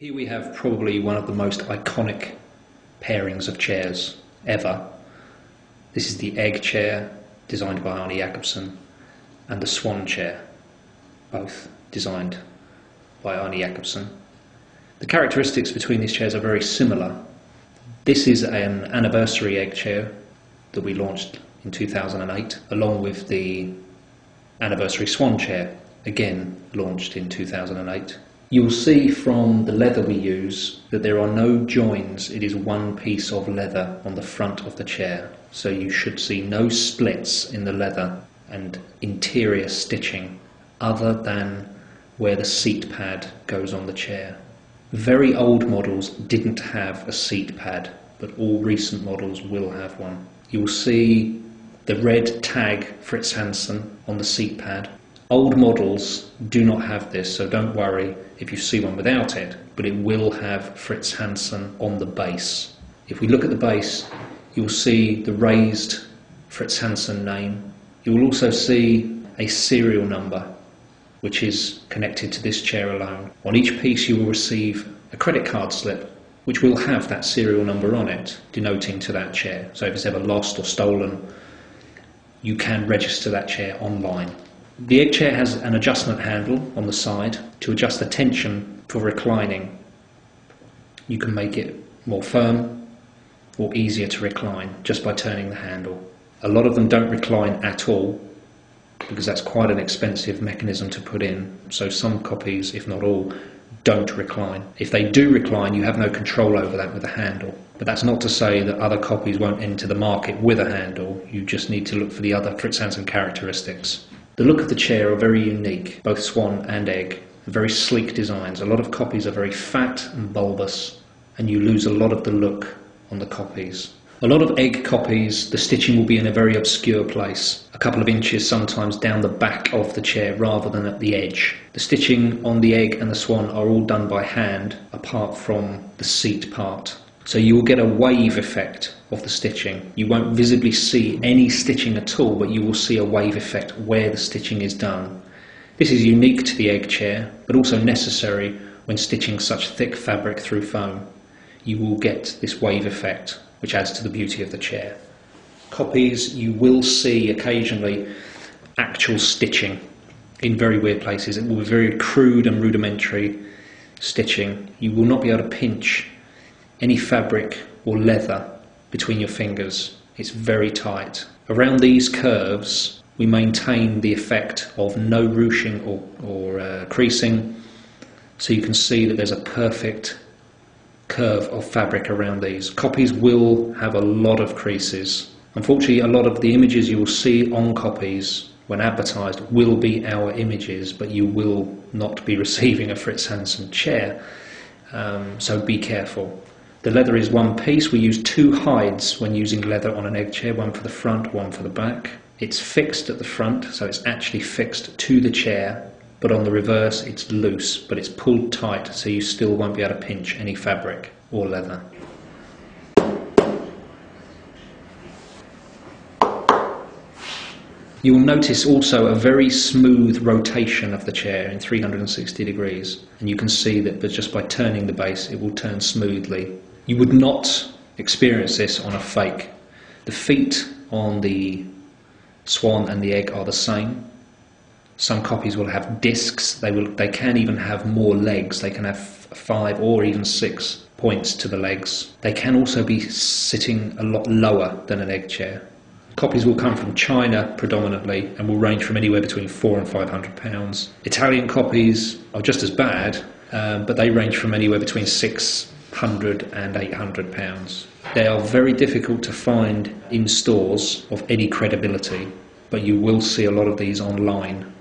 Here we have probably one of the most iconic pairings of chairs ever. This is the Egg Chair, designed by Arne Jacobsen, and the Swan Chair, both designed by Arne Jacobsen. The characteristics between these chairs are very similar. This is an anniversary egg chair that we launched in 2008, along with the anniversary Swan Chair, again launched in 2008. You'll see from the leather we use that there are no joins. It is one piece of leather on the front of the chair, so you should see no splits in the leather and interior stitching other than where the seat pad goes on the chair. Very old models didn't have a seat pad, but all recent models will have one. You'll see the red tag Fritz Hansen on the seat pad. Old models do not have this, so don't worry if you see one without it, but it will have Fritz Hansen on the base. If we look at the base, you'll see the raised Fritz Hansen name. You will also see a serial number, which is connected to this chair alone. On each piece you will receive a credit card slip, which will have that serial number on it, denoting to that chair. So if it's ever lost or stolen, you can register that chair online. The egg chair has an adjustment handle on the side to adjust the tension for reclining. You can make it more firm or easier to recline just by turning the handle. A lot of them don't recline at all, because that's quite an expensive mechanism to put in, so some copies, if not all, don't recline. If they do recline, you have no control over that with a handle. But that's not to say that other copies won't enter the market with a handle. You just need to look for the other Fritz Hansen characteristics. The look of the chair are very unique, both Swan and Egg. Very sleek designs. A lot of copies are very fat and bulbous, and you lose a lot of the look on the copies. A lot of Egg copies, the stitching will be in a very obscure place, a couple of inches sometimes down the back of the chair rather than at the edge. The stitching on the Egg and the Swan are all done by hand, apart from the seat part. So you will get a wave effect of the stitching. You won't visibly see any stitching at all, but you will see a wave effect where the stitching is done. This is unique to the Egg chair, but also necessary when stitching such thick fabric through foam. You will get this wave effect, which adds to the beauty of the chair. Copies, you will see occasionally actual stitching in very weird places. It will be very crude and rudimentary stitching. You will not be able to pinch any fabric or leather between your fingers. It's very tight. Around these curves, we maintain the effect of no ruching or creasing, so you can see that there's a perfect curve of fabric around these. Copies will have a lot of creases. Unfortunately, a lot of the images you will see on copies when advertised will be our images, but you will not be receiving a Fritz Hansen chair, so be careful. The leather is one piece. We use two hides when using leather on an egg chair, one for the front, one for the back. It's fixed at the front, so it's actually fixed to the chair, but on the reverse it's loose, but it's pulled tight, so you still won't be able to pinch any fabric or leather. You will notice also a very smooth rotation of the chair in 360 degrees, and you can see that just by turning the base it will turn smoothly. You would not experience this on a fake. The feet on the Swan and the Egg are the same. Some copies will have discs. They can even have more legs. They can have 5 or even 6 points to the legs. They can also be sitting a lot lower than an egg chair. Copies will come from China predominantly and will range from anywhere between £400 and £500. Italian copies are just as bad, but they range from anywhere between £600 and £800. They are very difficult to find in stores of any credibility, but you will see a lot of these online.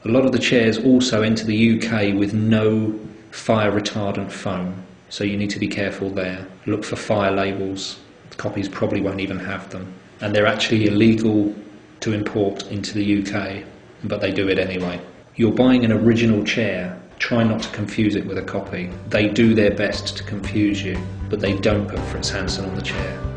A lot of the chairs also enter the UK with no fire retardant foam, so you need to be careful there. Look for fire labels. Copies probably won't even have them. And they're actually illegal to import into the UK, but they do it anyway. You're buying an original chair. Try not to confuse it with a copy. They do their best to confuse you, but they don't put Fritz Hansen on the chair.